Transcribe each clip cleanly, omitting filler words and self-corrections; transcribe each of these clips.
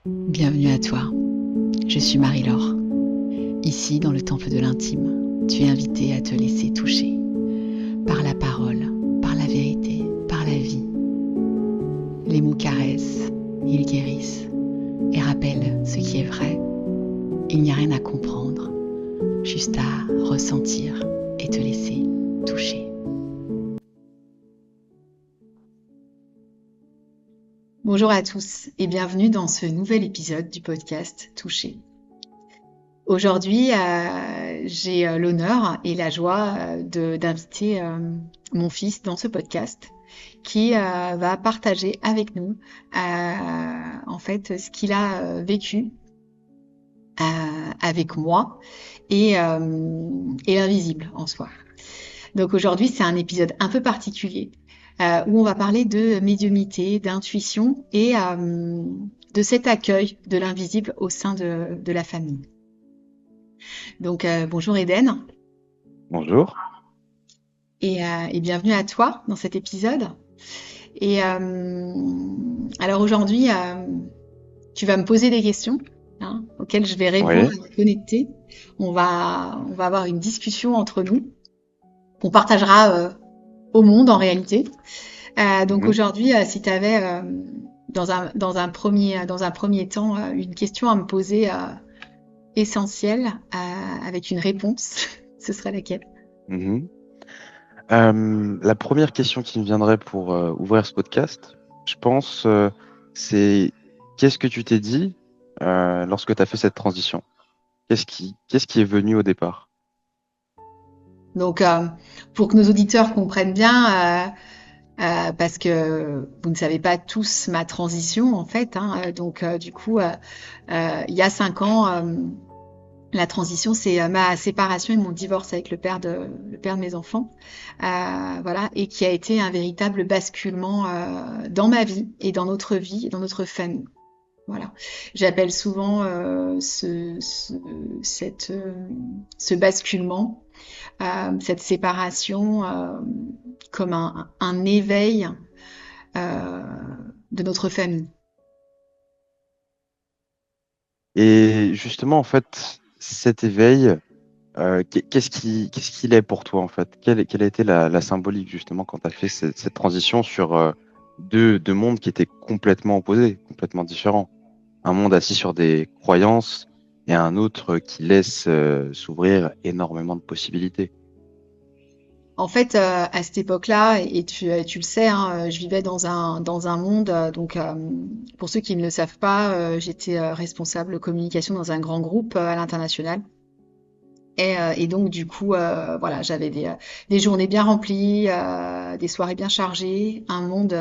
Bienvenue à toi, je suis Marie-Laure. Ici, dans le temple de l'intime, tu es invitée à te laisser toucher par la parole, par la vérité, par la vie. Les mots caressent, ils guérissent et rappellent ce qui est vrai. Il n'y a rien à comprendre, juste à ressentir et te laisser toucher. Bonjour à tous et bienvenue dans ce nouvel épisode du podcast Toucher. Aujourd'hui, j'ai l'honneur et la joie d'inviter mon fils dans ce podcast qui va partager avec nous en fait ce qu'il a vécu avec moi et l'invisible en soi. Donc aujourd'hui, c'est un épisode un peu particulier où on va parler de médiumnité, d'intuition et de cet accueil de l'invisible au sein de la famille. Donc bonjour Eden. Bonjour. Et bienvenue à toi dans cet épisode. Et alors aujourd'hui, tu vas me poser des questions auxquelles je vais répondre Oui. et me connecter. On va avoir une discussion entre nous qu'on partagera au monde en réalité. Donc Mhm. aujourd'hui, si tu avais dans un premier temps une question à me poser essentielle avec une réponse, ce serait laquelle? Mhm. La première question qui me viendrait pour ouvrir ce podcast, je pense, c'est qu'est-ce que tu t'es dit lorsque tu as fait cette transition? Qu'est-ce qui est venu au départ? Donc, pour que nos auditeurs comprennent bien, parce que vous ne savez pas tous ma transition en fait, donc du coup, il y a 5 ans, la transition, c'est ma séparation et mon divorce avec le père de mes enfants, voilà, et qui a été un véritable basculement dans ma vie et dans notre vie et dans notre famille. Voilà. J'appelle souvent ce basculement, cette séparation, comme un éveil euh, de notre famille. Et justement, en fait, cet éveil, qu'est-ce qu'il est pour toi, en fait? Quelle a été la symbolique, justement, quand tu as fait cette transition sur deux mondes qui étaient complètement opposés, complètement différents? Un monde assis sur des croyances et un autre qui laisse s'ouvrir énormément de possibilités. En fait, à cette époque-là, et tu le sais, je vivais dans un monde, donc pour ceux qui ne le savent pas, j'étais responsable communication dans un grand groupe à l'international. Et donc du coup, voilà, j'avais des journées bien remplies, des soirées bien chargées, un monde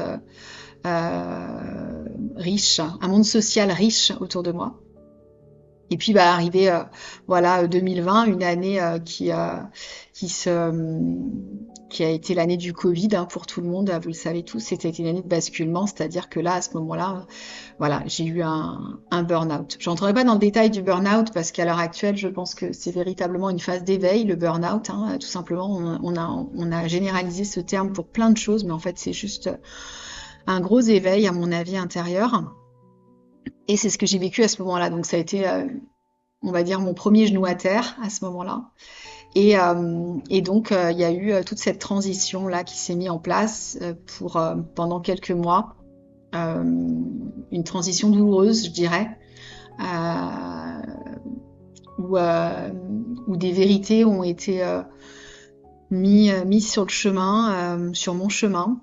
riche, un monde social riche autour de moi. Et puis bah arrivé voilà 2020, une année qui se qui a été l'année du Covid pour tout le monde, vous le savez tous, c'était une année de basculement, c'est-à-dire que là à ce moment-là, voilà, j'ai eu un burn-out. Je n'entrerai pas dans le détail du burn-out parce qu'à l'heure actuelle, je pense que c'est véritablement une phase d'éveil, le burn-out, tout simplement. On a généralisé ce terme pour plein de choses, mais en fait c'est juste un gros éveil à mon avis intérieur. Et c'est ce que j'ai vécu à ce moment-là. Donc ça a été, on va dire, mon premier genou à terre à ce moment-là. Et donc, il y a eu toute cette transition-là qui s'est mise en place pour, pendant quelques mois. Une transition douloureuse, je dirais, euh, où, euh, où des vérités ont été mises sur le chemin, sur mon chemin.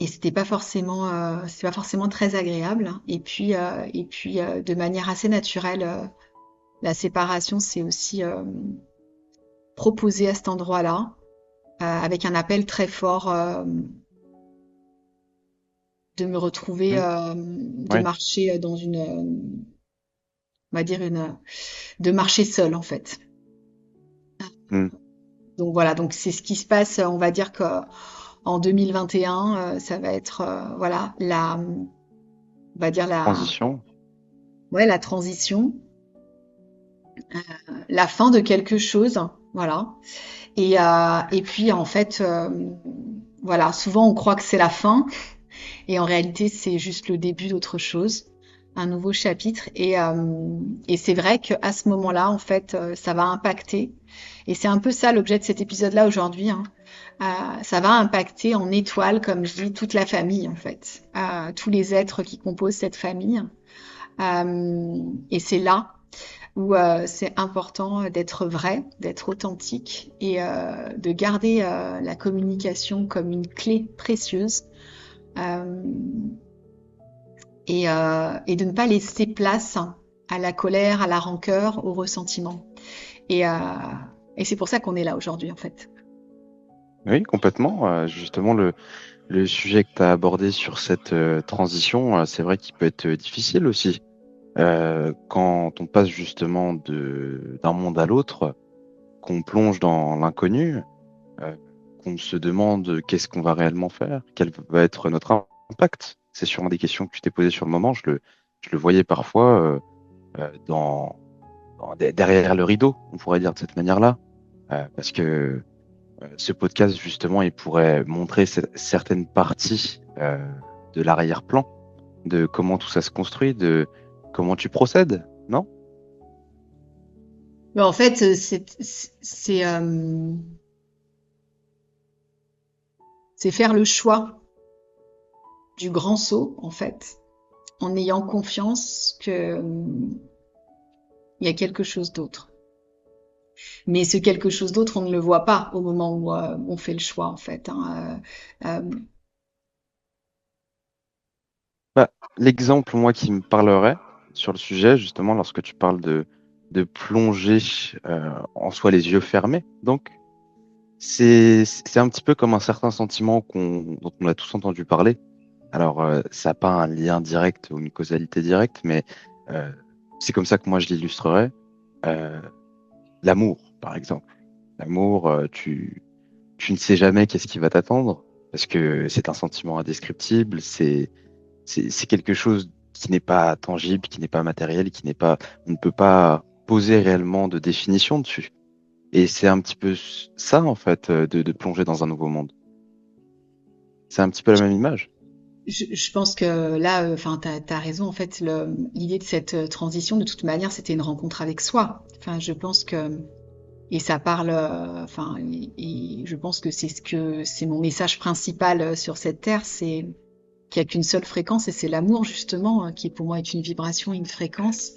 Et c'était pas forcément très agréable. Et puis, de manière assez naturelle, la séparation s'est aussi proposée à cet endroit-là, avec un appel très fort de me retrouver, Mhm. de Ouais. marcher dans on va dire de marcher seule en fait. Mhm. Donc voilà, donc c'est ce qui se passe, on va dire que en 2021, ça va être voilà on va dire Transition. ouais, la transition, la fin de quelque chose, voilà. Et puis en fait, voilà, souvent on croit que c'est la fin, et en réalité c'est juste le début d'autre chose. un nouveau chapitre. Et c'est vrai qu'à ce moment-là, en fait, ça va impacter. Et c'est un peu ça l'objet de cet épisode-là aujourd'hui, hein. Ça va impacter en étoile, comme je dis, toute la famille, en fait, tous les êtres qui composent cette famille. Et c'est là où c'est important d'être vrai, d'être authentique et de garder la communication comme une clé précieuse. Euh, et de ne pas laisser place à la colère, à la rancœur, au ressentiment. Et, euh, et c'est pour ça qu'on est là aujourd'hui, en fait. Oui, complètement. Justement, le sujet que tu as abordé sur cette transition, c'est vrai qu'il peut être difficile aussi. Quand on passe justement d'un monde à l'autre, qu'on plonge dans l'inconnu, euh, qu'on se demande qu'est-ce qu'on va réellement faire, quel va être notre impact. C'est sûrement des questions que tu t'es posées sur le moment. Je le voyais parfois dans, derrière le rideau, on pourrait dire de cette manière-là. Parce que ce podcast, justement, il pourrait montrer certaines parties de l'arrière-plan, de comment tout ça se construit, de comment tu procèdes, non? Mais en fait, c'est faire le choix du grand saut, en fait, en ayant confiance que il y a quelque chose d'autre. Mais ce quelque chose d'autre, on ne le voit pas au moment où on fait le choix, en fait, hein. Bah, l'exemple, moi, qui me parlerait sur le sujet, justement, lorsque tu parles de plonger en soi les yeux fermés, donc, c'est un petit peu comme un certain sentiment dont on a tous entendu parler. Alors, ça n'a pas un lien direct ou une causalité directe, mais euh, c'est comme ça que moi je l'illustrerais. Euh, L'amour, par exemple. L'amour, tu ne sais jamais qu'est-ce qui va t'attendre, parce que c'est un sentiment indescriptible, c'est quelque chose qui n'est pas tangible, qui n'est pas matériel, on ne peut pas poser réellement de définition dessus. Et c'est un petit peu ça, en fait, de plonger dans un nouveau monde. C'est un petit peu la même image. Je pense que là, enfin, t'as raison. En fait, l'idée de cette transition, de toute manière, c'était une rencontre avec soi. Enfin, je pense que et ça parle, enfin, et je pense que c'est mon message principal sur cette terre, c'est qu'il n'y a qu'une seule fréquence et c'est l'amour justement, qui pour moi est une vibration, une fréquence.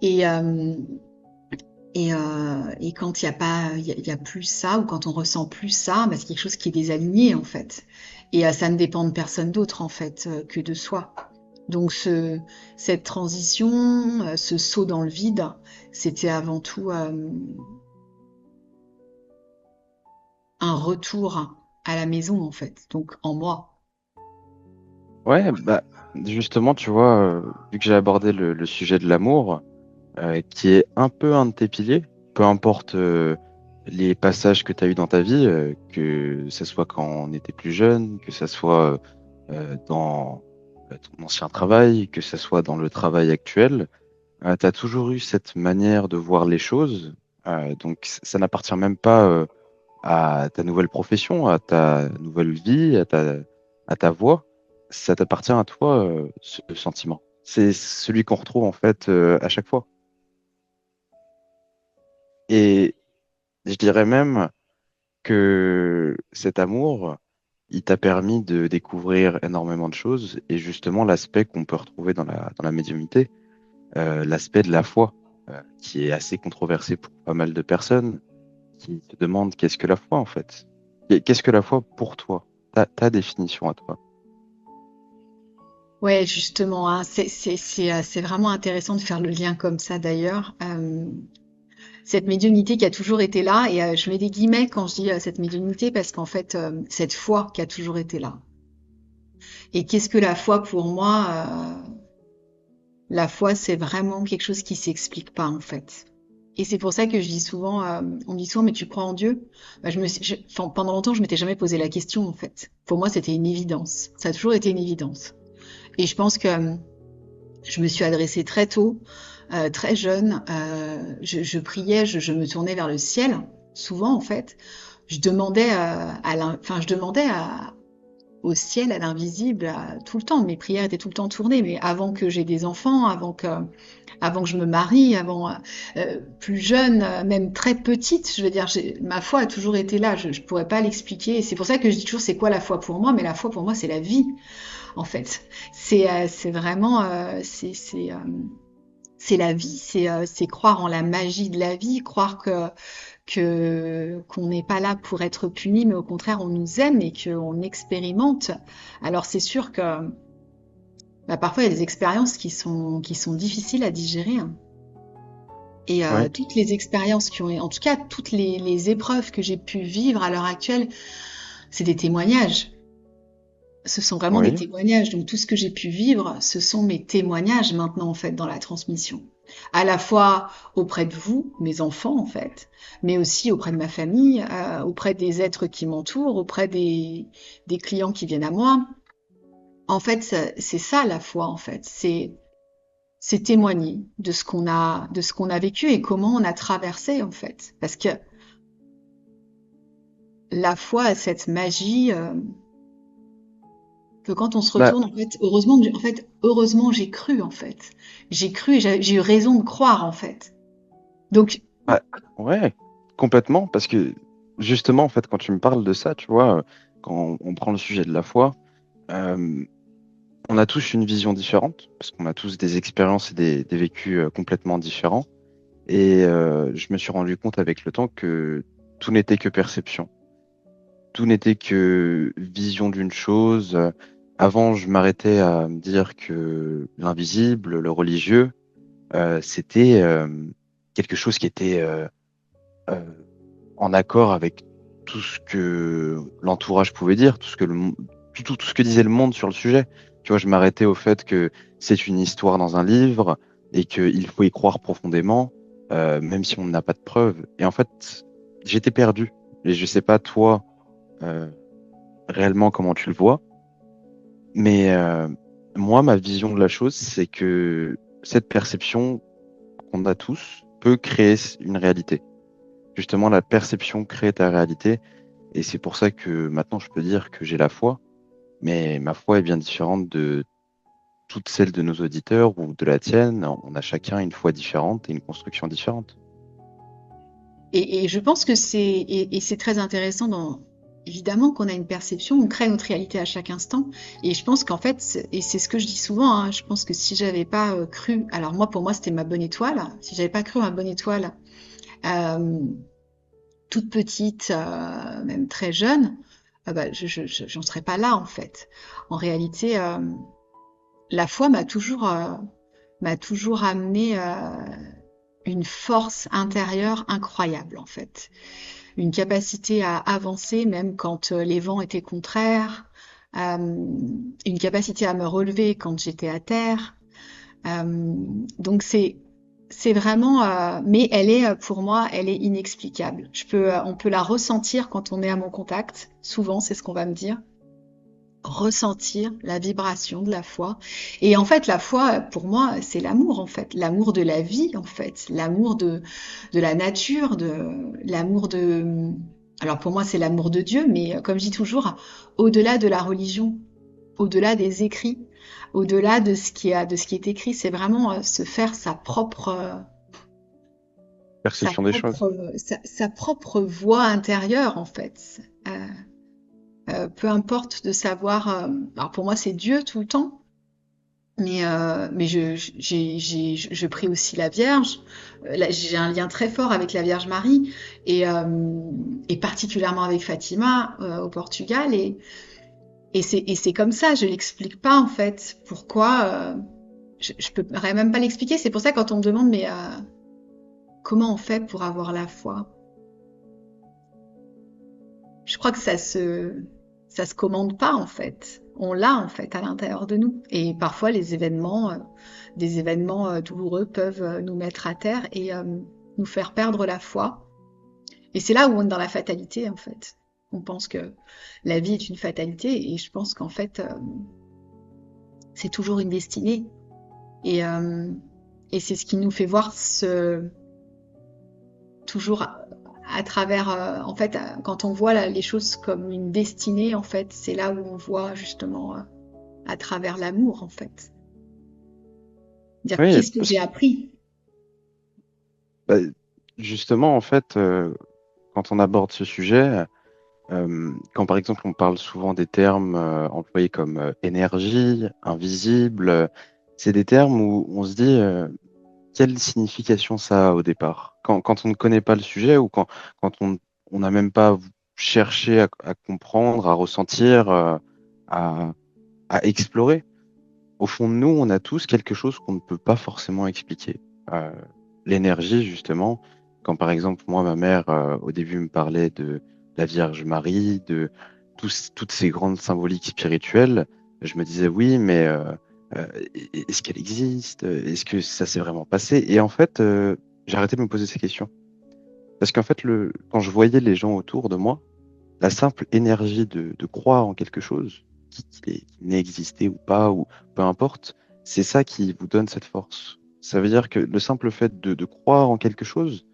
Et et quand il y a pas, il y a plus ça ou quand on ressent plus ça, bah, c'est quelque chose qui est désaligné en fait. Et ça ne dépend de personne d'autre en fait que de soi. Donc cette transition, ce saut dans le vide, c'était avant tout un retour à la maison en fait, donc en moi. Ouais, bah, justement, tu vois, vu que j'ai abordé le sujet de l'amour, qui est un peu un de tes piliers, peu importe les passages que tu as eu dans ta vie, que ce soit quand on était plus jeune, que ce soit dans ton ancien travail, que ce soit dans le travail actuel, tu as toujours eu cette manière de voir les choses. Donc, ça n'appartient même pas à ta nouvelle profession, à ta nouvelle vie, à ta voix. Ça t'appartient à toi, ce sentiment. C'est celui qu'on retrouve en fait à chaque fois. Et je dirais même que cet amour, il t'a permis de découvrir énormément de choses et justement l'aspect qu'on peut retrouver dans la médiumnité, l'aspect de la foi, qui est assez controversé pour pas mal de personnes qui se demandent qu'est-ce que la foi en fait? Qu'est-ce que la foi pour toi? Ta définition à toi. Ouais, justement, hein, c'est vraiment intéressant de faire le lien comme ça d'ailleurs. Cette médiumnité qui a toujours été là, et je mets des guillemets quand je dis cette médiumnité parce qu'en fait, cette foi qui a toujours été là. Et qu'est-ce que la foi pour moi? La foi, c'est vraiment quelque chose qui s'explique pas en fait. Et c'est pour ça que je dis souvent, on me dit souvent, mais tu crois en Dieu? Bah, enfin, pendant longtemps, je m'étais jamais posé la question en fait. Pour moi, c'était une évidence. Ça a toujours été une évidence. Et je pense que je me suis adressée très tôt, très jeune. Je priais, je me tournais vers le ciel, souvent en fait. Je demandais enfin, je demandais au ciel, à l'invisible, tout le temps. Mes prières étaient tout le temps tournées, mais avant que j'ai des enfants, avant que je me marie, plus jeune, même très petite, je veux dire, ma foi a toujours été là. Je ne pourrais pas l'expliquer. Et c'est pour ça que je dis toujours, c'est quoi la foi pour moi? Mais la foi pour moi, c'est la vie, en fait. C'est vraiment, c'est la vie, c'est croire en la magie de la vie, croire qu'on n'est pas là pour être puni, mais au contraire, on nous aime et qu'on expérimente. Alors c'est sûr que parfois, il y a des expériences qui sont difficiles à digérer, hein. Et Ouais, toutes les expériences en tout cas, toutes les épreuves que j'ai pu vivre à l'heure actuelle, c'est des témoignages. Ce sont vraiment des oui, témoignages. Donc tout ce que j'ai pu vivre, ce sont mes témoignages maintenant en fait dans la transmission. À la fois auprès de vous, mes enfants en fait, mais aussi auprès de ma famille, auprès des êtres qui m'entourent, auprès des clients qui viennent à moi. En fait, c'est ça la foi en fait. C'est témoigner de ce qu'on a vécu et comment on a traversé en fait. Parce que la foi a cette magie que quand on se bah, retourne, heureusement j'ai cru en fait. J'ai cru et j'ai eu raison de croire en fait. Donc, bah, ouais, complètement, parce que justement, en fait, quand tu me parles de ça, tu vois, quand on prend le sujet de la foi, euh, on a tous une vision différente, parce qu'on a tous des expériences et des vécus complètement différents. Et je me suis rendu compte avec le temps que tout n'était que perception. Tout n'était que vision d'une chose. Avant, je m'arrêtais à me dire que l'invisible, le religieux, c'était quelque chose qui était euh, en accord avec tout ce que l'entourage pouvait dire, tout ce que tout ce que disait le monde sur le sujet. Tu vois, je m'arrêtais au fait que c'est une histoire dans un livre et qu'il faut y croire profondément, même si on n'a pas de preuves. Et en fait, j'étais perdu. Et je sais pas toi euh, réellement comment tu le vois, mais moi, ma vision de la chose, c'est que cette perception qu'on a tous peut créer une réalité. Justement, la perception crée ta réalité. Et c'est pour ça que maintenant, je peux dire que j'ai la foi, mais ma foi est bien différente de toutes celles de nos auditeurs ou de la tienne. On a chacun une foi différente et une construction différente. et je pense que c'est très intéressant évidemment qu'on a une perception, on crée notre réalité à chaque instant. Et je pense qu'en fait, et c'est ce que je dis souvent, hein, je pense que si j'avais pas cru, alors moi, pour moi, c'était ma bonne étoile. Si j'avais pas cru à ma bonne étoile, euh, toute petite, même très jeune, j'en serais pas là en fait. En réalité, la foi m'a toujours amené une force intérieure incroyable en fait, une capacité à avancer même quand les vents étaient contraires, une capacité à me relever quand j'étais à terre. Donc c'est vraiment, mais elle est pour moi, elle est inexplicable. On peut la ressentir quand on est à mon contact. Souvent, c'est ce qu'on va me dire. Ressentir la vibration de la foi. Et en fait, la foi, pour moi, c'est l'amour, en fait. L'amour de la vie, en fait. L'amour de la nature, l'amour de... Alors pour moi, c'est l'amour de Dieu, mais comme je dis toujours, au-delà de la religion, au-delà des écrits, au-delà de ce qui est écrit, c'est vraiment se faire sa Perception des choses. propre, sa propre voix intérieure, en fait. Peu importe de savoir. Alors pour moi, c'est Dieu tout le temps, mais je prie aussi la Vierge. J'ai un lien très fort avec la Vierge Marie et particulièrement avec Fatima au Portugal. Et c'est comme ça, je l'explique pas en fait. Pourquoi je pourrais même pas l'expliquer. C'est pour ça quand on me demande mais comment on fait pour avoir la foi? Je crois que ça se commande pas en fait. On l'a en fait à l'intérieur de nous. Et parfois des événements douloureux peuvent nous mettre à terre et nous faire perdre la foi. Et c'est là où on est dans la fatalité en fait. On pense que la vie est une fatalité et je pense qu'en fait c'est toujours une destinée. Et, euh, et c'est ce qui nous fait voir toujours à travers, en fait, quand on voit les choses comme une destinée, en fait, c'est là où on voit justement à travers l'amour, en fait. Dire Oui, qu'est-ce que j'ai appris? bah, justement, en fait, quand on aborde ce sujet, quand par exemple on parle souvent des termes employés comme énergie, invisible, c'est des termes où on se dit quelle signification ça a au départ. Quand on ne connaît pas le sujet ou quand on n'a même pas cherché à comprendre, à ressentir, à, à explorer. Au fond de nous, on a tous quelque chose qu'on ne peut pas forcément expliquer. Euh, L'énergie, justement, quand par exemple, moi, ma mère, au début, me parlait de la Vierge Marie, de toutes ces grandes symboliques spirituelles, je me disais oui, mais euh, est-ce qu'elle existe? Est-ce que ça s'est vraiment passé? Et en fait, j'ai arrêté de me poser ces questions. Parce qu'en fait, quand je voyais les gens autour de moi, la simple énergie de croire en quelque chose, qu'il n'ait existé ou pas, ou peu importe, c'est ça qui vous donne cette force. Ça veut dire que le simple fait de croire en quelque chose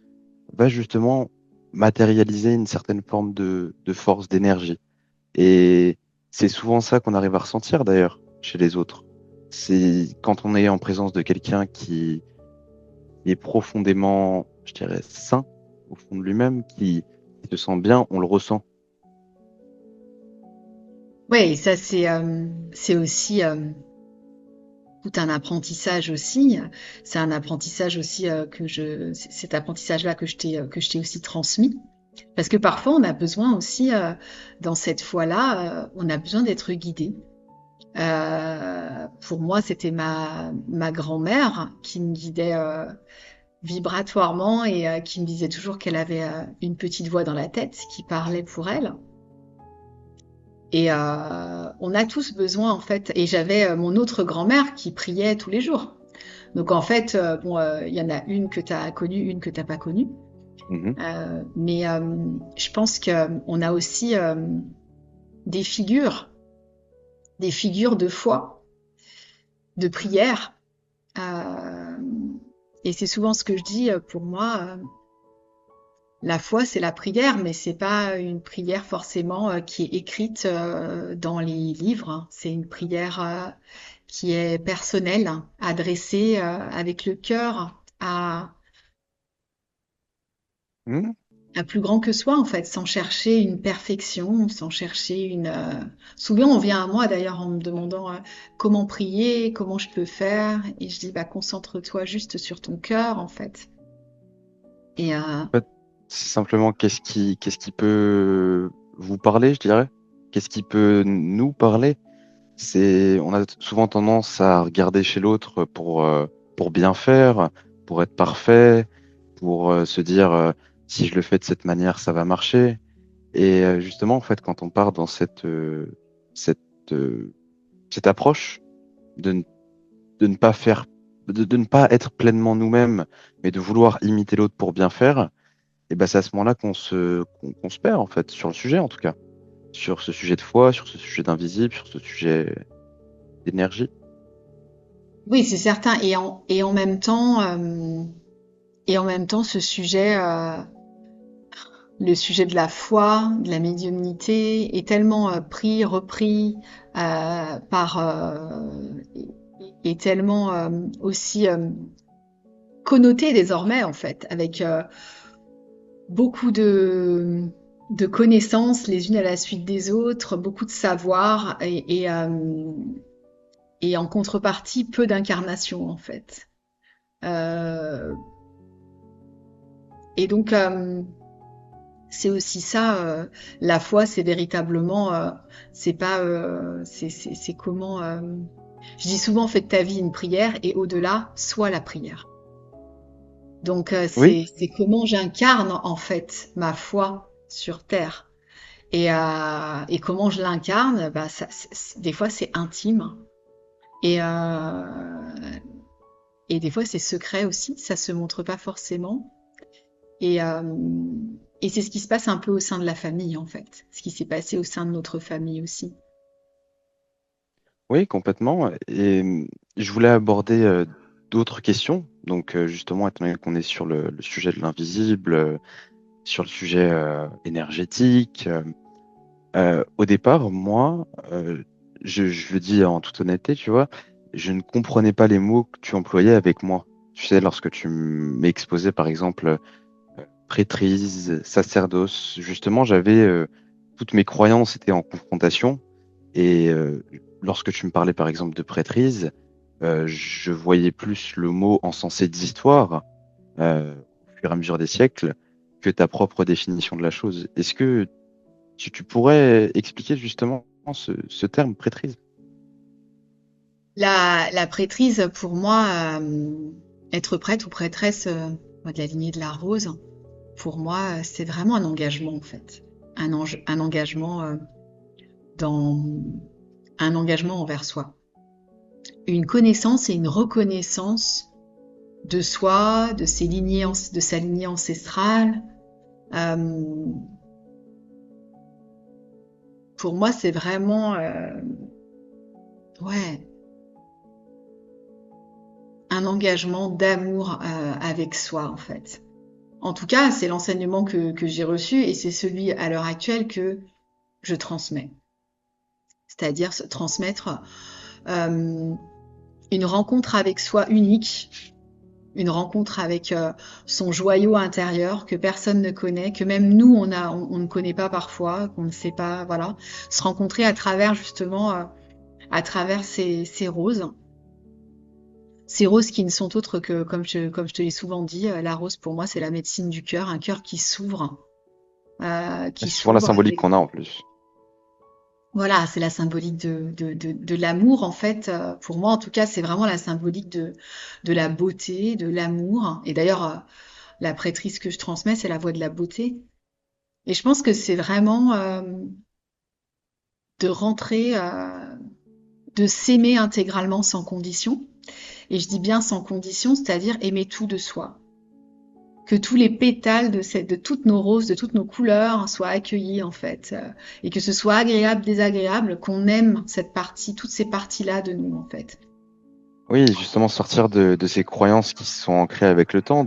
va justement matérialiser une certaine forme de force, d'énergie. Et c'est souvent ça qu'on arrive à ressentir d'ailleurs chez les autres. C'est quand on est en présence de quelqu'un qui est profondément, je dirais, sain au fond de lui-même, qui se sent bien, on le ressent. Ouais, et ça c'est aussi tout un apprentissage aussi. C'est un apprentissage aussi cet apprentissage-là que je t'ai aussi transmis. Parce que parfois on a besoin aussi dans cette foi-là, on a besoin d'être guidé. Pour moi, c'était ma grand-mère qui me guidait vibratoirement et qui me disait toujours qu'elle avait une petite voix dans la tête qui parlait pour elle. Et on a tous besoin en fait. Et j'avais mon autre grand-mère qui priait tous les jours. Donc en fait, bon, il y en a une que tu as connue, une que tu n'as pas connue. Mhm. Mais je pense qu'on a aussi des figures, des figures de foi, de prière. Euh, et c'est souvent ce que je dis pour moi. La foi, c'est la prière, mais c'est pas une prière forcément qui est écrite dans les livres, hein. C'est une prière qui est personnelle, adressée avec le cœur Mhm. à plus grand que soi, en fait, sans chercher une perfection, sans chercher une. Souvent, on vient à moi d'ailleurs en me demandant comment prier, comment je peux faire, et je dis bah concentre-toi juste sur ton cœur, en fait. Et En fait, c'est simplement qu'est-ce qui peut vous parler, je dirais. Qu'est-ce qui peut nous parler? On a souvent tendance à regarder chez l'autre pour bien faire, pour être parfait, pour se dire si je le fais de cette manière, ça va marcher. Et justement, en fait, quand on part dans cette, euh, cette approche de, ne- de ne pas faire, de ne pas être pleinement nous-mêmes, mais de vouloir imiter l'autre pour bien faire, et ben c'est à ce moment-là qu'on se perd en fait sur le sujet en tout cas, sur ce sujet de foi, sur ce sujet d'invisible, sur ce sujet d'énergie. oui, c'est certain. Et en même temps, ce sujet, le sujet de la foi, de la médiumnité, est tellement pris, repris par, est tellement aussi connoté désormais en fait, avec beaucoup de connaissances les unes à la suite des autres, beaucoup de savoir et en contrepartie peu d'incarnation en fait. Euh, et donc c'est aussi ça, la foi, c'est véritablement, c'est pas, c'est comment. Je dis souvent, fais de ta vie une prière et au-delà, sois la prière. Donc Oui, c'est comment j'incarne en fait ma foi sur terre et comment je l'incarne. Bah des fois c'est intime et et des fois c'est secret aussi. Ça se montre pas forcément. Et, euh, et c'est ce qui se passe un peu au sein de la famille, en fait. Ce qui s'est passé au sein de notre famille aussi. oui, complètement. Et je voulais aborder d'autres questions. Donc justement, étant donné qu'on est sur le sujet de l'invisible, sur le sujet énergétique. Au départ, moi, je le dis en toute honnêteté, tu vois, je ne comprenais pas les mots que tu employais avec moi. Tu sais, lorsque tu m'exposais, par exemple, prêtrise, sacerdoce, justement, j'avais toutes mes croyances étaient en confrontation. Et lorsque tu me parlais, par exemple, de prêtrise, je voyais plus le mot encensé d'histoire au fur et à mesure des siècles que ta propre définition de la chose. Est-ce que tu pourrais expliquer justement ce terme prêtrise? La prêtrise, pour moi, être prêtre ou prêtresse de la lignée de la rose, pour moi, c'est vraiment un engagement en fait. Un engagement dans un engagement envers soi. Une connaissance et une reconnaissance de soi, de de sa lignée ancestrale. Euh, pour moi, c'est vraiment ouais, un engagement d'amour avec soi en fait. En tout cas, c'est l'enseignement que j'ai reçu et c'est celui à l'heure actuelle que je transmets. C'est-à-dire transmettre euh, une rencontre avec soi unique, une rencontre avec son joyau intérieur que personne ne connaît, que même nous on ne connaît pas parfois, qu'on ne sait pas, voilà, se rencontrer à travers justement à travers ces roses. Ces roses qui ne sont autres que, comme je te l'ai souvent dit, la rose pour moi c'est la médecine du cœur, un cœur C'est qui souvent la s'ouvre symbolique qu'on a en plus. voilà, c'est la symbolique de l'amour, en fait. Pour moi, en tout cas, c'est vraiment la symbolique de la beauté, de l'amour. Et d'ailleurs, la prêtrise que je transmets, c'est la voix de la beauté. Et je pense que c'est vraiment de rentrer, de s'aimer intégralement sans condition. Et je dis bien sans condition, c'est-à-dire aimer tout de soi. Que tous les pétales de toutes nos roses, de toutes nos couleurs soient accueillis en fait, et que ce soit agréable, désagréable, qu'on aime cette partie, toutes ces parties-là de nous en fait. Oui, justement sortir de ces croyances qui se sont ancrées avec le temps,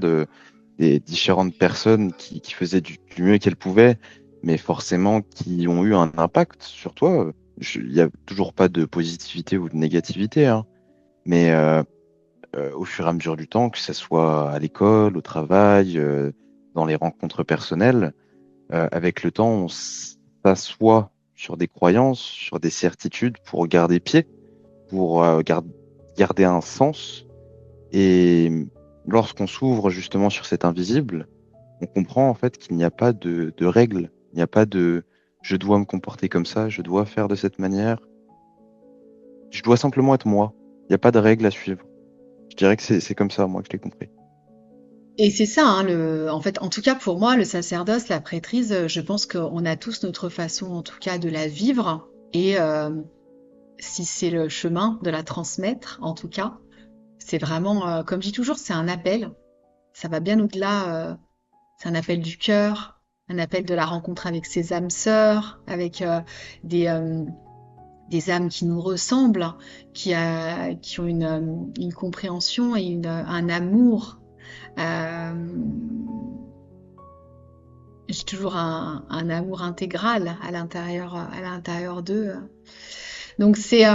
des différentes personnes qui faisaient du mieux qu'elles pouvaient, mais forcément qui ont eu un impact sur toi. Il n'y a toujours pas de positivité ou de négativité, hein, mais au fur et à mesure du temps, que ce soit à l'école, au travail, dans les rencontres personnelles, avec le temps, on s'assoit sur des croyances, sur des certitudes pour garder pied, pour garder un sens. Et lorsqu'on s'ouvre justement sur cet invisible, on comprend en fait qu'il n'y a pas de règles, il n'y a pas de je dois me comporter comme ça, je dois faire de cette manière, je dois simplement être moi. Il n'y a pas de règles à suivre. Je dirais que c'est comme ça, moi, que je l'ai compris. Et c'est ça, hein, en fait, en tout cas pour moi, le sacerdoce, la prêtrise, je pense qu'on a tous notre façon, en tout cas, de la vivre. Et si c'est le chemin de la transmettre, en tout cas, c'est vraiment, comme je dis toujours, c'est un appel. Ça va bien au-delà. C'est un appel du cœur, un appel de la rencontre avec ses âmes sœurs, avec des, euh, des âmes qui nous ressemblent, qui ont une compréhension et un amour. Euh, j'ai toujours un amour intégral à l'intérieur d'eux. Donc c'est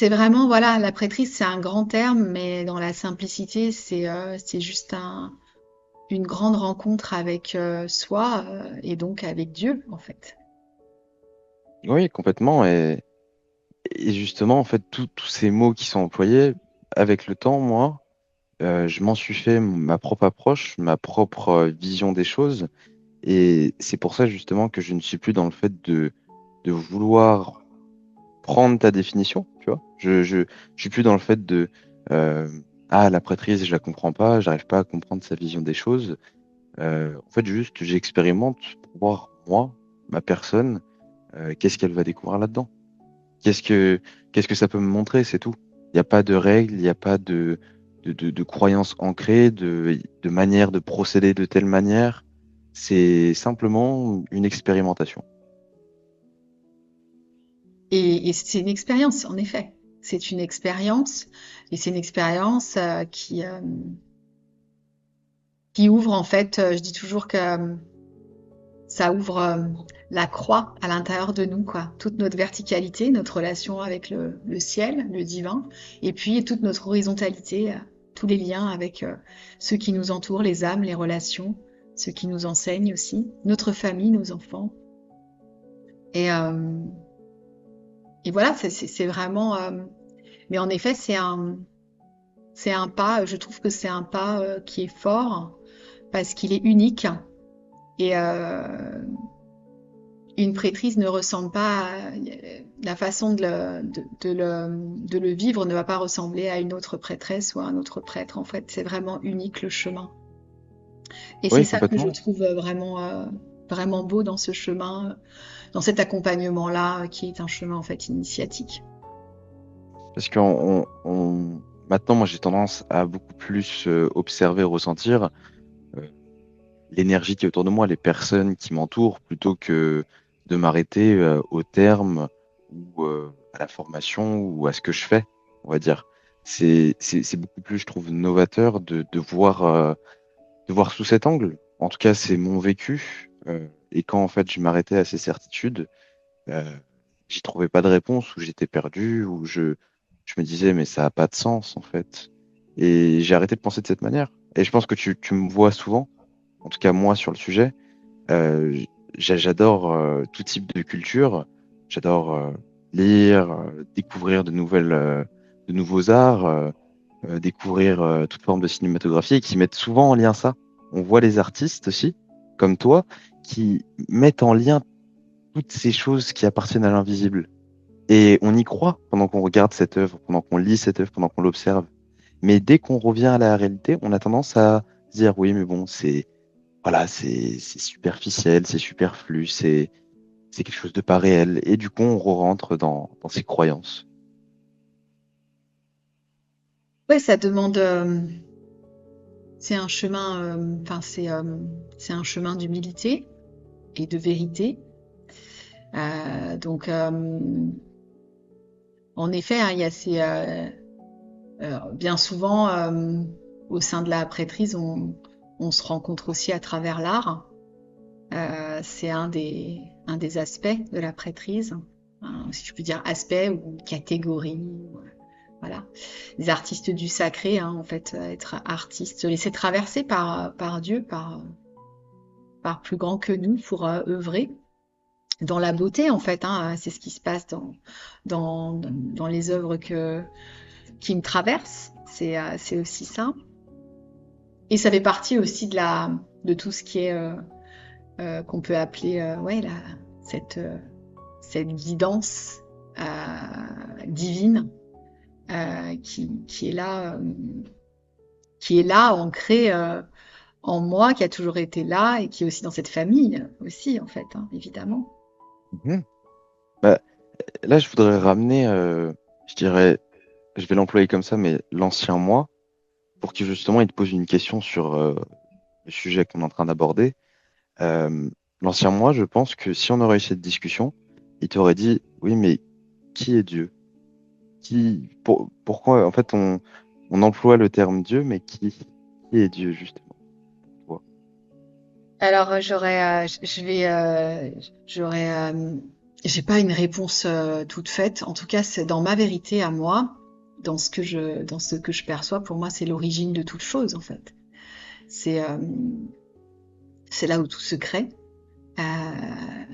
vraiment, voilà, la prêtrise, c'est un grand terme, mais dans la simplicité, c'est juste une grande rencontre avec soi et donc avec Dieu, en fait. Oui, complètement. Et justement, en fait, tous ces mots qui sont employés, avec le temps, moi, je m'en suis fait ma propre approche, ma propre vision des choses. Et c'est pour ça, justement, que je ne suis plus dans le fait de vouloir prendre ta définition, tu vois. Je suis plus dans le fait de euh, ah, la prêtrise, je la comprends pas, j'arrive pas à comprendre sa vision des choses. En fait, juste, j'expérimente pour voir moi, ma personne, qu'est-ce qu'elle va découvrir là-dedans. Qu'est-ce que qu'est-ce que ça peut me montrer, c'est tout. Il n'y a pas de règles, il n'y a pas de croyances ancrées, de manière de procéder de telle manière. C'est simplement une expérimentation. Et c'est une expérience, en effet. C'est une expérience, et c'est une expérience qui ouvre, en fait, je dis toujours que ça ouvre la croix à l'intérieur de nous, quoi. Toute notre verticalité, notre relation avec le ciel, le divin, et puis toute notre horizontalité, tous les liens avec ceux qui nous entourent, les âmes, les relations, ceux qui nous enseignent aussi, notre famille, nos enfants. Et, euh, et voilà, c'est vraiment. Mais en effet, c'est un pas. Je trouve que c'est un pas qui est fort parce qu'il est unique et une prêtrise ne ressemble pas à, la façon de le vivre ne va pas ressembler à une autre prêtresse ou à un autre prêtre. En fait, c'est vraiment unique le chemin. Et c'est Oui, ça que je complètement. trouve vraiment beau dans ce chemin, dans cet accompagnement-là, qui est un chemin en fait initiatique. Parce que maintenant, moi, j'ai tendance à beaucoup plus observer, ressentir euh, l'énergie qui est autour de moi, les personnes qui m'entourent, plutôt que de m'arrêter au terme ou à la formation ou à ce que je fais, on va dire. C'est beaucoup plus, je trouve, novateur de voir sous cet angle. En tout cas, c'est mon vécu. Et quand en fait je m'arrêtais à ces certitudes, euh, j'y trouvais pas de réponse, ou j'étais perdu, je me disais mais ça a pas de sens en fait. Et j'ai arrêté de penser de cette manière. Et je pense que tu me vois souvent, en tout cas moi sur le sujet. Euh, J'adore tout type de culture. J'adore lire, découvrir de nouveaux arts, découvrir toute forme de cinématographie et qui mettent souvent en lien ça. On voit les artistes aussi, comme toi, qui mettent en lien toutes ces choses qui appartiennent à l'invisible. Et on y croit pendant qu'on regarde cette œuvre, pendant qu'on lit cette œuvre, pendant qu'on l'observe. Mais dès qu'on revient à la réalité, on a tendance à se dire oui, mais bon, voilà, c'est superficiel, c'est superflu, c'est quelque chose de pas réel. Et du coup, on rentre dans ses croyances. Ouais, ça demande. C'est un chemin. Enfin, c'est un chemin d'humilité et de vérité. Donc, en effet, hein, il y a bien souvent au sein de la prêtrise, on se rencontre aussi à travers l'art. C'est un des aspects de la prêtrise, hein, si je peux dire aspect ou catégorie. Voilà, les artistes du sacré, hein, en fait, être artiste, se laisser traverser par Dieu, par plus grand que nous pour œuvrer dans la beauté, en fait. Hein, c'est ce qui se passe dans les œuvres qui me traversent. C'est aussi ça. Et ça fait partie aussi de tout ce qui est qu'on peut appeler ouais, cette, euh, cette guidance divine qui est là, ancrée en moi, qui a toujours été là et qui est aussi dans cette famille aussi, en fait, hein, évidemment. Mhm. Bah, là, je voudrais ramener, je dirais, je vais l'employer comme ça, mais l'ancien moi, pour que justement il te pose une question sur le sujet qu'on est en train d'aborder. L'ancien moi, je pense que si on aurait eu cette discussion, il t'aurait dit, oui, mais qui est Dieu? Pourquoi, en fait, on emploie le terme Dieu, mais qui est Dieu, justement, pour toi? Alors, j'aurais, j'ai pas une réponse toute faite. En tout cas, c'est dans ma vérité à moi, dans ce que je perçois. Pour moi, c'est l'origine de toute chose, en fait. C'est, euh, c'est là où tout se crée.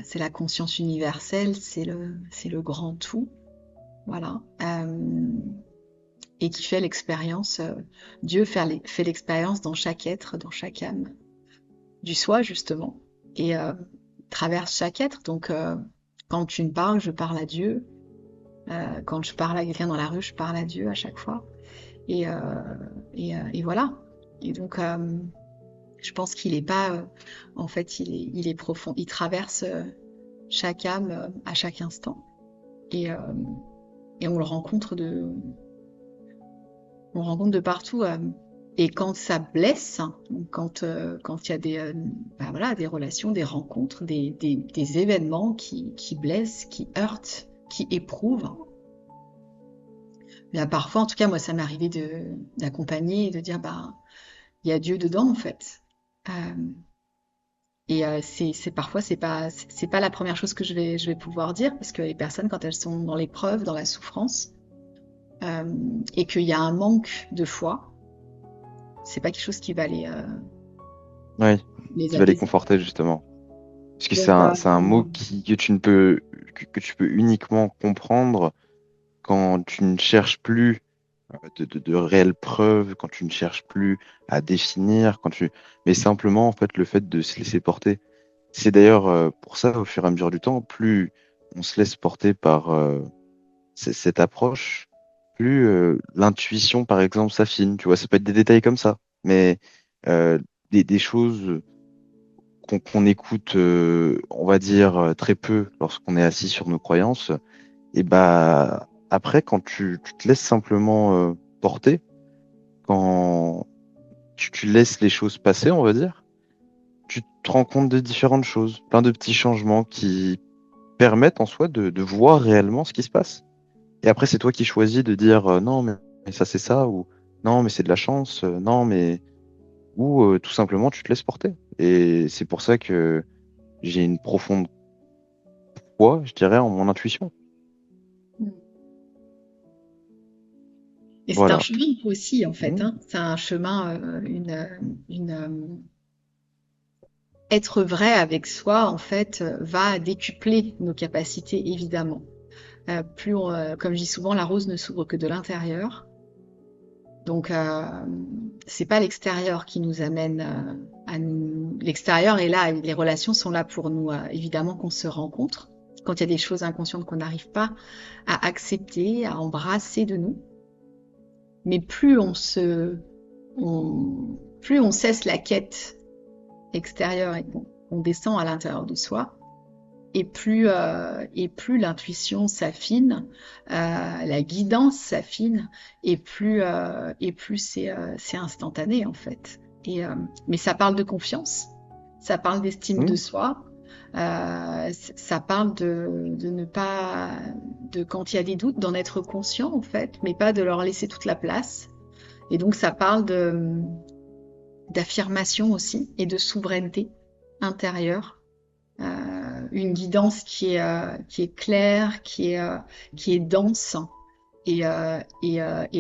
C'est la conscience universelle, c'est le grand tout, voilà. Et qui fait l'expérience. Dieu fait l'expérience dans chaque être, dans chaque âme, du soi justement, et traverse chaque être. Donc, quand tu me parles, je parle à Dieu. Quand je parle à quelqu'un dans la rue, je parle à Dieu à chaque fois. Et, euh, et voilà. Et donc, je pense qu'il est pas, en fait, il est profond. Il traverse chaque âme à chaque instant. Et, euh, et on le rencontre de partout. Et quand ça blesse, quand il y a bah voilà, des relations, des rencontres, des événements qui blessent, qui heurtent, qui éprouvent, bien parfois, en tout cas, moi, ça m'est arrivé d'accompagner et de dire, bah, il y a Dieu dedans, en fait. Euh, Et c'est parfois c'est pas la première chose que je vais pouvoir dire parce que les personnes quand elles sont dans l'épreuve, dans la souffrance, euh, et qu'il y a un manque de foi, c'est pas quelque chose qui va Oui, les qui va les apaiser. conforter justement. Parce que Donc c'est un mot que tu ne peux, que tu peux uniquement comprendre quand tu ne cherches plus de réelles preuves, quand tu ne cherches plus à définir, mais simplement en fait le fait de se laisser porter. C'est d'ailleurs pour ça, au fur et à mesure du temps, plus on se laisse porter par cette approche, plus l'intuition, par exemple, s'affine. Tu vois, ça peut être des détails comme ça, mais euh, des choses qu'on écoute, on va dire, très peu lorsqu'on est assis sur nos croyances. Et bah après, quand tu te laisses simplement porter, quand tu laisses les choses passer, on va dire, tu te rends compte de différentes choses, plein de petits changements qui permettent en soi de voir réellement ce qui se passe. Et après, c'est toi qui choisis de dire non, mais ça c'est ça, ou non, mais c'est de la chance, non, mais ou tout simplement tu te laisses porter. Et c'est pour ça que j'ai une profonde foi, je dirais, en mon intuition. et c'est un Voilà. chemin aussi en fait, Mhm. hein. C'est un chemin, être vrai avec soi en fait va décupler nos capacités évidemment. Comme je dis souvent, la rose ne s'ouvre que de l'intérieur. Donc, c'est pas l'extérieur qui nous amène à nous. L'extérieur est là, les relations sont là pour nous, évidemment, qu'on se rencontre. Quand il y a des choses inconscientes qu'on n'arrive pas à accepter, à embrasser de nous, mais plus on cesse la quête extérieure et qu'on descend à l'intérieur de soi, et plus l'intuition s'affine, la guidance s'affine, et plus c'est instantané en fait. Mais ça parle de confiance, ça parle d'estime de Mhm. soi, ça parle de ne pas, de quand il y a des doutes, d'en être conscient en fait, mais pas de leur laisser toute la place. Et donc ça parle d'affirmation aussi et de souveraineté intérieure, une guidance qui est claire, qui est dense et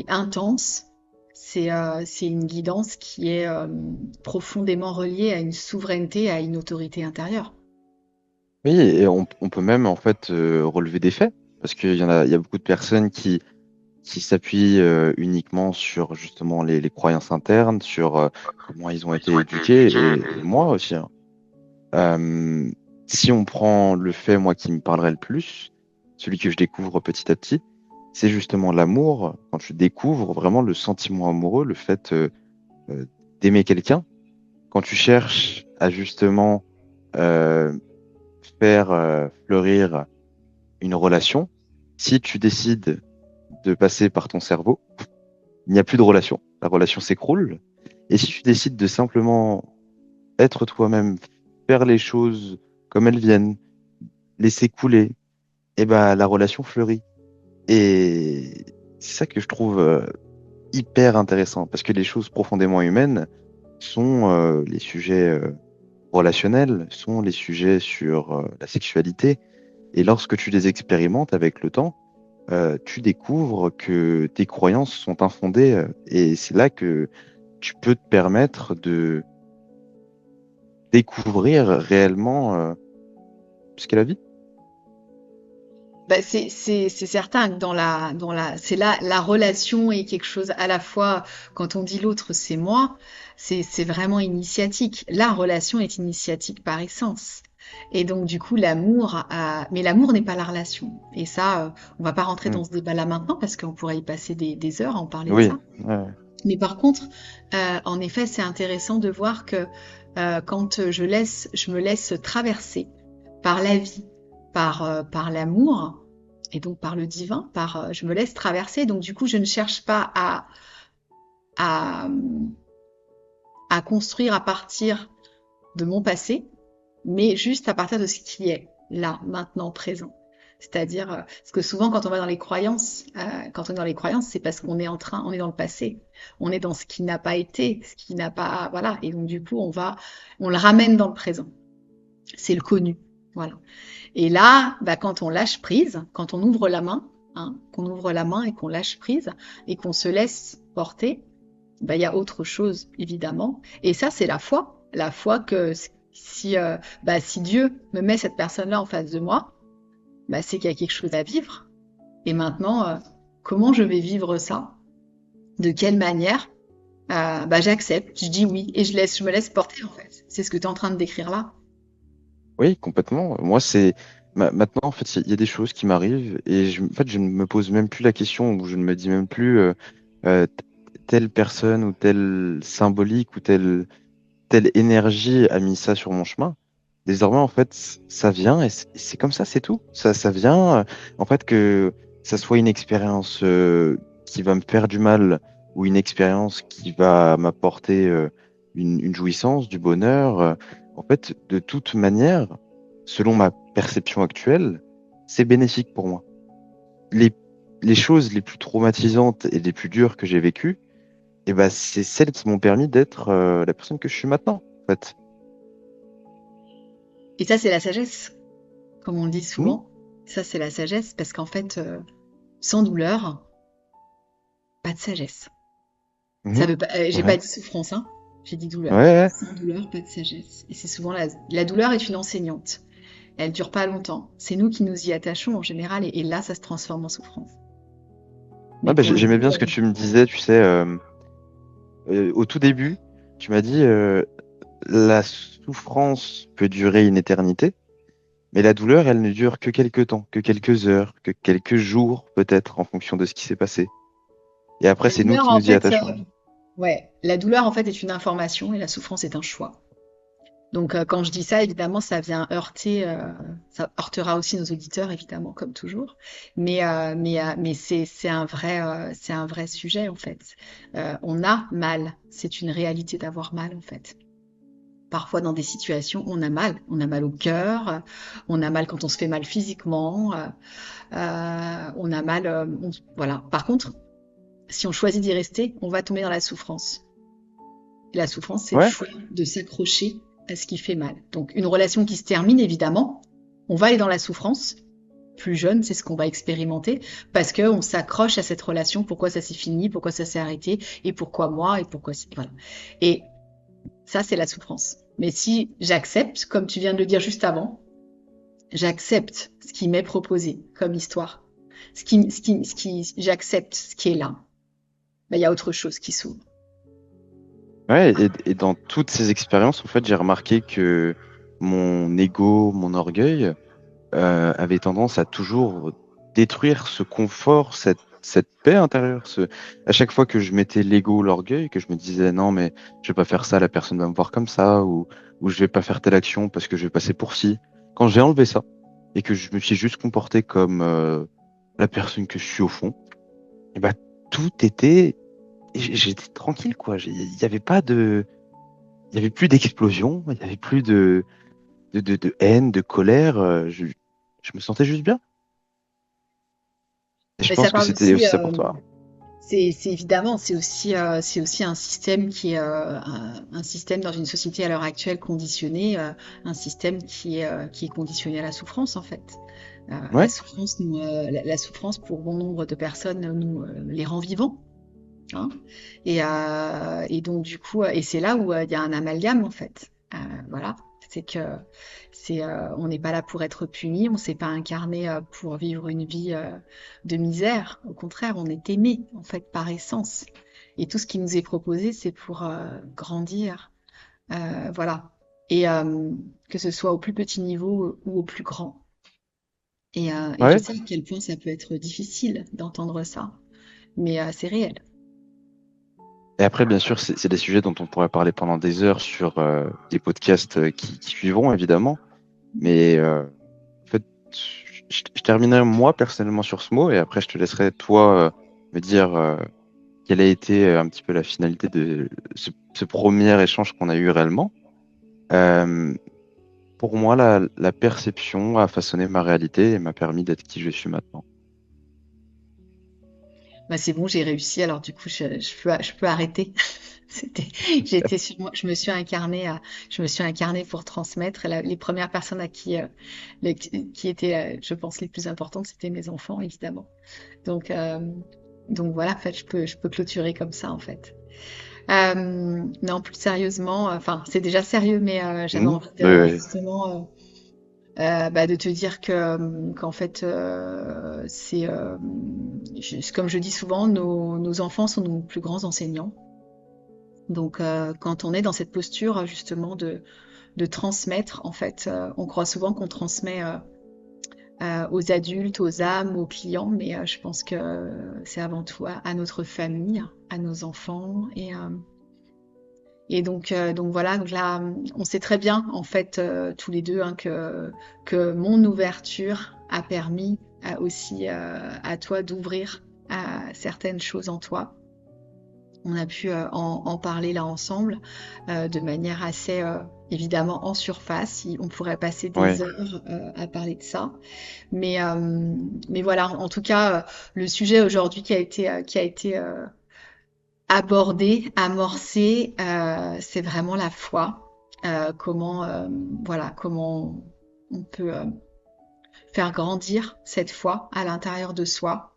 intense. C'est une guidance qui est profondément reliée à une souveraineté, à une autorité intérieure. Oui, et on peut même en fait relever des faits, parce il y a beaucoup de personnes qui s'appuient uniquement sur justement les croyances internes, sur comment ils ont été éduqués, et moi aussi, hein. Euh, si on prend le fait, moi, qui me parlerait le plus, celui que je découvre petit à petit, c'est justement l'amour. Quand je découvre vraiment le sentiment amoureux, le fait euh, d'aimer quelqu'un, quand tu cherches à justement euh, faire fleurir une relation, si tu décides de passer par ton cerveau, il n'y a plus de relation. La relation s'écroule. Et si tu décides de simplement être toi-même, faire les choses comme elles viennent, laisser couler, et ben la relation fleurit. Et c'est ça que je trouve hyper intéressant, parce que les choses profondément humaines sont les sujets relationnels, sont les sujets sur la sexualité. Et lorsque tu les expérimentes avec le temps, tu découvres que tes croyances sont infondées, et c'est là que tu peux te permettre de découvrir réellement ce qu'est la vie. Bah, c'est certain que c'est là, la relation est quelque chose à la fois, quand on dit l'autre, c'est moi, c'est vraiment initiatique. La relation est initiatique par essence. Et donc, du coup, mais l'amour n'est pas la relation. Et ça, on va pas rentrer Mm. dans ce débat-là maintenant parce qu'on pourrait y passer des heures à en parler de Oui, ça. ouais. Mais par contre, en effet, c'est intéressant de voir que quand je me laisse traverser par la vie, par l'amour, et donc par le divin, je me laisse traverser. Donc du coup, je ne cherche pas à, à construire à partir de mon passé, mais juste à partir de ce qui est là, maintenant, présent. C'est-à-dire, parce que souvent, quand on va dans les croyances, quand on est dans les croyances, c'est parce qu'on est on est dans le passé, on est dans ce qui n'a pas été, ce qui n'a pas, voilà, et donc du coup, on le ramène dans le présent. C'est le connu. Voilà. Et là, bah, quand on lâche prise, quand on ouvre la main, hein, qu'on ouvre la main et qu'on lâche prise et qu'on se laisse porter, bah, il y a autre chose, évidemment. Et ça, c'est la foi. La foi que si Dieu me met cette personne-là en face de moi, bah, c'est qu'il y a quelque chose à vivre. Et maintenant, comment je vais vivre ça? De quelle manière? Bah, j'accepte, je dis oui et je me laisse porter en fait. C'est ce que tu es en train de décrire là. Oui, complètement. Moi, c'est maintenant, en fait, il y a des choses qui m'arrivent et en fait, je ne me pose même plus la question ou je ne me dis même plus telle personne ou telle symbolique ou telle énergie a mis ça sur mon chemin. Désormais, en fait, ça vient et c'est comme ça, c'est tout. Ça vient, en fait, que ça soit une expérience qui va me faire du mal ou une expérience qui va m'apporter une jouissance, du bonheur. En fait, de toute manière, selon ma perception actuelle, c'est bénéfique pour moi. Les, les choses les plus traumatisantes et les plus dures que j'ai vécues, et ben, c'est celles qui m'ont permis d'être la personne que je suis maintenant, en fait. Et ça, c'est la sagesse, comme on le dit Hmm. souvent. Ça, c'est la sagesse parce qu'en fait, sans douleur, pas de sagesse. Ça Mhm. veut pas, j'ai pas Ouais. dit souffrance, hein. J'ai dit Ouais, douleur. ouais. Sans douleur, pas de sagesse. Et c'est souvent la douleur est une enseignante. Elle dure pas longtemps. C'est nous qui nous y attachons en général et là, ça se transforme en souffrance. Ouais, Mais bah, pour le j'aimais coup, bien ce que tu me disais, tu sais, au tout début, tu m'as dit la souffrance peut durer une éternité, mais la douleur, elle ne dure que quelques temps, que quelques heures, que quelques jours, peut-être, en fonction de ce qui s'est passé. Et après, la c'est nous douleur, qui en nous y fait, attachons. ouais, la douleur, en fait, est une information et la souffrance est un choix. Donc, quand je dis ça, évidemment, ça heurtera aussi nos auditeurs, évidemment, comme toujours. Mais c'est un vrai sujet, en fait. On a mal. C'est une réalité d'avoir mal, en fait. Parfois, dans des situations, on a mal. On a mal au cœur, on a mal quand on se fait mal physiquement, on a mal, voilà. Par contre, si on choisit d'y rester, on va tomber dans la souffrance. La souffrance, c'est le Ouais, choix de s'accrocher à ce qui fait mal. Donc, une relation qui se termine, évidemment, on va aller dans la souffrance. Plus jeune, c'est ce qu'on va expérimenter parce qu'on s'accroche à cette relation. Pourquoi ça s'est fini, pourquoi ça s'est arrêté, et pourquoi moi, et pourquoi voilà. Et ça, c'est la souffrance. Mais si j'accepte, comme tu viens de le dire juste avant, j'accepte ce qui m'est proposé comme histoire, j'accepte ce qui est là, ben, il y a autre chose qui s'ouvre. ouais, et dans toutes ces expériences, en fait, j'ai remarqué que mon ego, mon orgueil, avait tendance à toujours détruire ce confort, cette paix intérieure. À chaque fois que je mettais l'ego, l'orgueil, que je me disais non, mais je vais pas faire ça, la personne va me voir comme ça, ou je vais pas faire telle action parce que je vais passer pour ci. Quand j'ai enlevé ça et que je me suis juste comporté comme la personne que je suis au fond, et ben tout était, j'étais tranquille quoi. Il y avait pas de, il y avait plus d'explosion, il y avait plus de haine, de colère. Je me sentais juste bien. Et je Mais ça pense que parle c'était aussi, aussi ça pour toi. c'est évidemment, c'est aussi un système qui est un système dans une société à l'heure actuelle conditionné, un système qui est conditionné à la souffrance en fait. La Ouais, souffrance, la souffrance pour bon nombre de personnes nous les rend vivants. Hein. Et donc du coup, et c'est là où il y a un amalgame en fait. Voilà, c'est que on n'est pas là pour être puni, on ne s'est pas incarné pour vivre une vie de misère. Au contraire, on est aimé en fait par essence. Et tout ce qui nous est proposé, c'est pour grandir. Voilà. Et que ce soit au plus petit niveau ou au plus grand. Et je ouais. sais à quel point ça peut être difficile d'entendre ça, mais c'est réel. Et après, bien sûr, c'est des sujets dont on pourrait parler pendant des heures sur des podcasts qui suivront, évidemment. Mais en fait, je terminerai moi personnellement sur ce mot et après, je te laisserai toi me dire quelle a été un petit peu la finalité de ce premier échange qu'on a eu réellement. Euh, pour moi, la perception a façonné ma réalité et m'a permis d'être qui je suis maintenant. Bah, c'est bon, j'ai réussi, alors du coup, je peux arrêter. Je me suis incarnée pour transmettre. Les premières personnes à qui étaient, je pense, les plus importantes, c'était mes enfants, évidemment. Donc, euh, donc voilà, en fait, je peux clôturer comme ça, en fait. Non, plus sérieusement, enfin, c'est déjà sérieux, mais j'avais Mhm. envie Oui, de oui. justement bah, de te dire qu'en fait, comme je dis souvent, nos enfants sont nos plus grands enseignants. Donc, quand on est dans cette posture justement de transmettre, en fait, on croit souvent qu'on transmet aux adultes, aux âmes, aux clients, mais je pense que c'est avant tout à notre famille, à nos enfants. Donc voilà, donc là, on sait très bien, en fait, tous les deux, hein, que mon ouverture a permis aussi à toi d'ouvrir certaines choses en toi. On a pu en parler là ensemble de manière assez évidemment en surface. On pourrait passer Oui, des heures à parler de ça. Mais, euh, mais voilà, en tout cas, le sujet aujourd'hui qui a été abordé, amorcé, c'est vraiment la foi. Voilà, comment on peut faire grandir cette foi à l'intérieur de soi,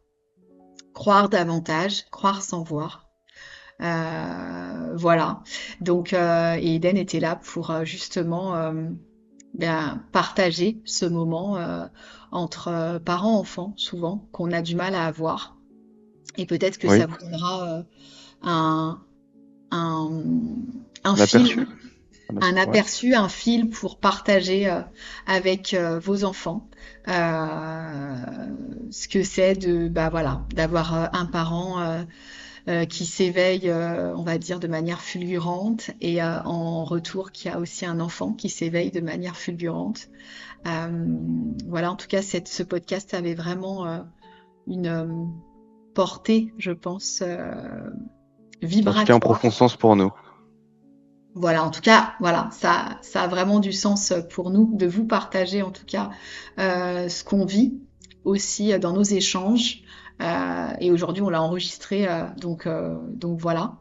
croire davantage, croire sans voir. Voilà. Donc, et Eden était là pour justement partager ce moment entre parents-enfants, souvent, qu'on a du mal à avoir. Et peut-être que ça oui. vous donnera un, un, un Un aperçu. fil, un Ouais. aperçu, un fil pour partager avec vos enfants ce que c'est de, bah voilà, d'avoir un parent qui s'éveille, on va dire, de manière fulgurante et en retour qui a aussi un enfant qui s'éveille de manière fulgurante. Euh, voilà, en tout cas, ce podcast avait vraiment une portée, je pense, Ça a en tout cas un vibratoire. profond sens pour nous. Voilà, en tout cas, voilà, ça a vraiment du sens pour nous de vous partager, en tout cas, ce qu'on vit aussi dans nos échanges. Et aujourd'hui, on l'a enregistré, donc voilà.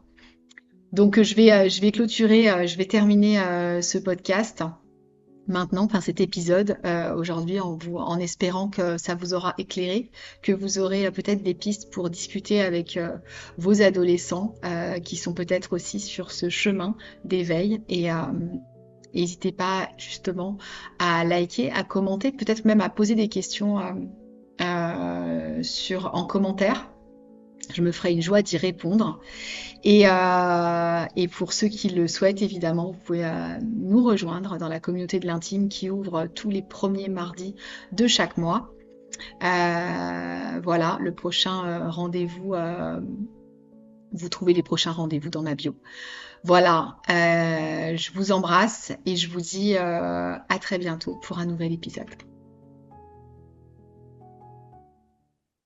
Donc je vais clôturer, je vais terminer ce podcast maintenant, enfin cet épisode aujourd'hui en espérant que ça vous aura éclairé, que vous aurez peut-être des pistes pour discuter avec vos adolescents qui sont peut-être aussi sur ce chemin d'éveil et n'hésitez pas justement à liker, à commenter, peut-être même à poser des questions en commentaire. Je me ferai une joie d'y répondre. Et pour ceux qui le souhaitent, évidemment, vous pouvez nous rejoindre dans la communauté de l'intime qui ouvre tous les premiers mardis de chaque mois. Voilà, le prochain rendez-vous, vous trouvez les prochains rendez-vous dans ma bio. Voilà, je vous embrasse et je vous dis à très bientôt pour un nouvel épisode.